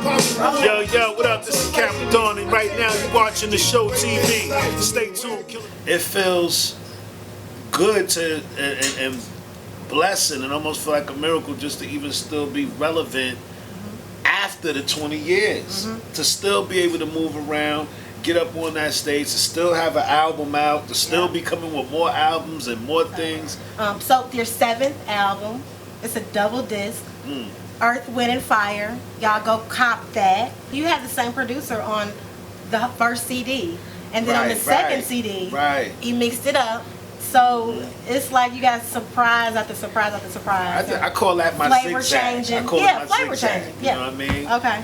Yo, what up? This is Cappadonna, and right now you're watching the Show TV. Stay tuned. It feels good to and blessing, and almost feel like a miracle just to even still be relevant after the 20 years. To still be able to move around, get up on that stage, to still have an album out, to still be coming with more albums and more things. So your 7th album, it's a double disc. Eyrth, Wynd, and Fyre. Y'all go cop that. You have the same producer on the first CD, and then on the second CD, he mixed it up. So it's like you got surprise after surprise after surprise. I call that my flavor zigzag. changing. I call Yeah, it my flavor zigzag, changing. You know what I mean? Okay.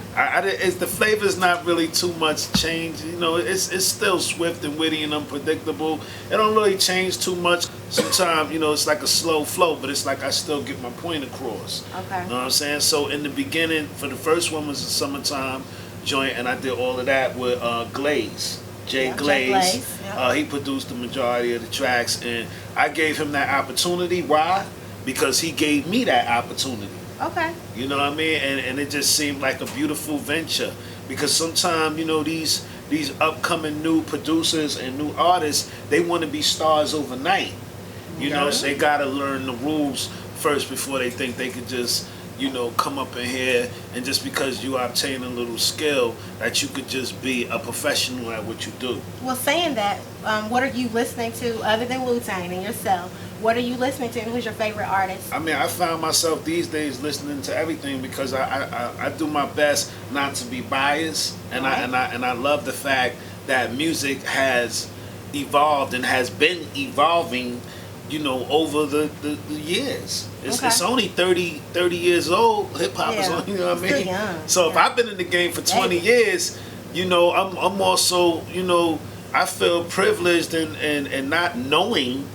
It's the flavor's not really too much change. You know, it's still swift and witty and unpredictable. It don't really change too much. Sometimes, you know, it's like a slow flow, but it's like I still get my point across. Okay. You know what I'm saying? So in the beginning, for the first one was the Summertime joint, and I did all of that with Glaze. Jay Glaze. He produced the majority of the tracks, and I gave him that opportunity. Why? Because he gave me that opportunity. Okay. You know what I mean? And it just seemed like a beautiful venture. Because sometimes, you know, these upcoming new producers and new artists, they want to be stars overnight. You know, so they got to learn the rules first before they think they could just, you know, come up in here, and just because you obtain a little skill that you could just be a professional at what you do. Well, saying that, what are you listening to other than Wu-Tang and yourself? What are you listening to, and who's your favorite artist? I mean, I found myself these days listening to everything because I do my best not to be biased, and I love the fact that music has evolved and has been evolving, you know, over the years. It's only 30 years old. Hip hop is only, you know what I mean? Young. So if I've been in the game for 20 years, you know, I'm also, you know, I feel privileged and not knowingly,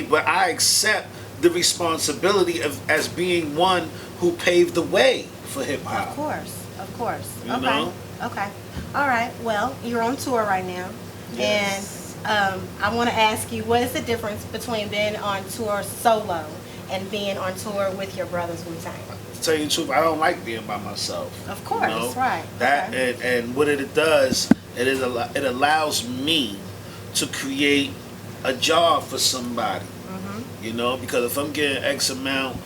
but I accept the responsibility as being one who paved the way for hip hop. Of course. You know? Okay. All right. Well, you're on tour right now, and I want to ask you, what is the difference between being on tour solo and being on tour with your brothers Wu-Tang? To tell you the truth, I don't like being by myself. Of course, you know? right. That and what it does, it allows me to create a job for somebody. You know, because if I'm getting X amount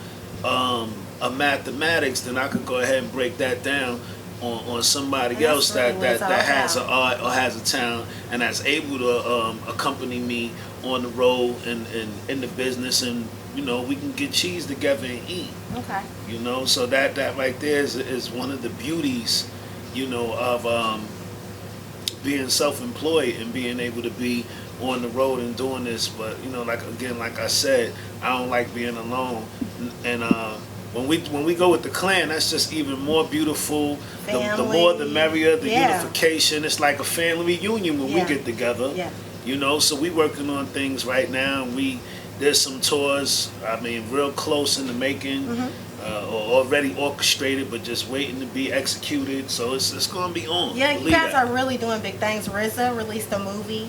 of mathematics, then I could go ahead and break that down on somebody else that has an art or has a talent and that's able to accompany me on the road and in the business, and you know, we can get cheese together and eat. Okay. You know, so that right there is one of the beauties, you know, of being self-employed and being able to be on the road and doing this. But you know, like I said, I don't like being alone, and when we go with the clan, that's just even more beautiful. The more the merrier, the unification. It's like a family reunion when we get together. You know, so we working on things right now, and there's some tours, I mean, real close in the making, or already orchestrated, but just waiting to be executed. So it's going to be on. Yeah, you guys are really doing big things. RZA released a movie.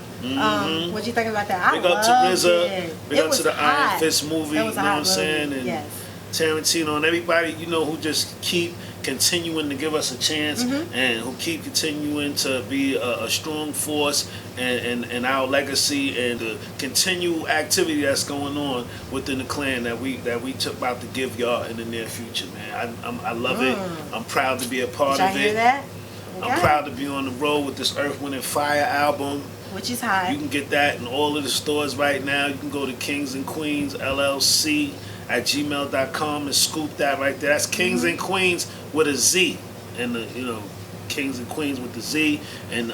What'd you think about that? Big up to RZA. Big up to the Iron Fist movie. You know what I'm saying? And Tarantino and everybody, you know, who just keep continuing to give us a chance, and who keep continuing to be a strong force and our legacy and the continual activity that's going on within the clan that we about to give y'all in the near future, man. I love it. I'm proud to be a part of it. Hear that? I'm proud to be on the road with this Eyrth, Wynd, and Fyre album, which is high. You can get that in all of the stores right now. You can go to Kings and Queens LLC at gmail.com and scoop that right there. That's Kings and Queens with a Z, and the, you know, Kings and Queens with the Z, and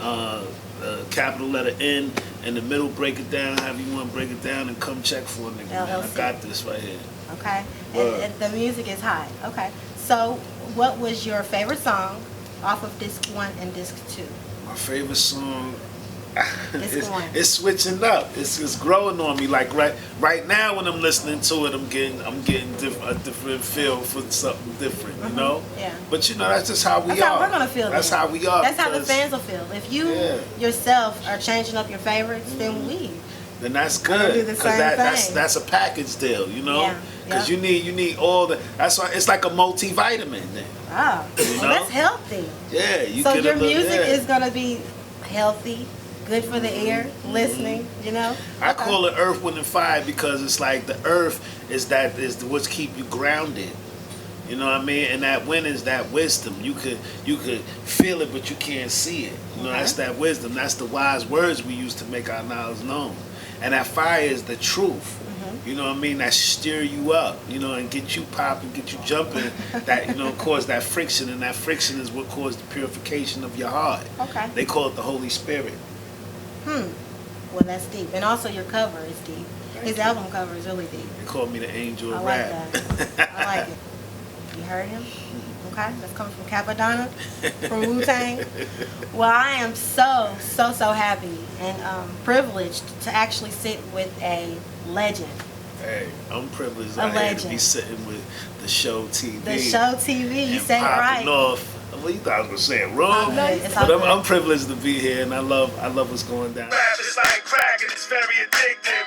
capital letter N in the middle. Break it down, however you want to break it down, and come check for it, nigga. Man. I got this right here. Okay, and the music is high. Okay, so what was your favorite song off of disc 1 and disc 2? My favorite song. It's switching up. It's growing on me. Like right now when I'm listening to it, I'm getting a different feel for something different. You know. Yeah. But you know, that's just how we are. That's how we're gonna feel. That's how we are. That's how the fans will feel. If you yourself are changing up your favorites, then that's good, because that's a package deal, you know. Because you need all the. That's why it's like a multivitamin. Then. Ah. You know? Well, that's healthy. Yeah, you so get your a little, music yeah. is gonna be healthy, good for the ear, listening. You know. I call it Earth, Wind, and Fire because it's like the earth is what's keep you grounded. You know what I mean? And that wind is that wisdom. You could feel it, but you can't see it. You know, that's that wisdom. That's the wise words we use to make our knowledge known. And that fire is the truth. You know what I mean? That stir you up, you know, and get you popping, get you jumping. That, you know, cause that friction, and that friction is what caused the purification of your heart. Okay. They call it the Holy Spirit. Well, that's deep. And also your cover is deep. His album cover is really deep. They call me the angel of I like rap. that. I like it. You heard him? Okay, that's coming from Cappadonna, from Wu-Tang. Well, I am so happy and privileged to actually sit with a legend. Hey, I'm privileged A out here to legend. be sitting with the ShowTV. The ShowTV, you and said it right. popping off. Well, you thought I was gonna say it wrong, It's all but good. I'm privileged to be here, and I love what's going down. Rap is like crack, and it's very addictive.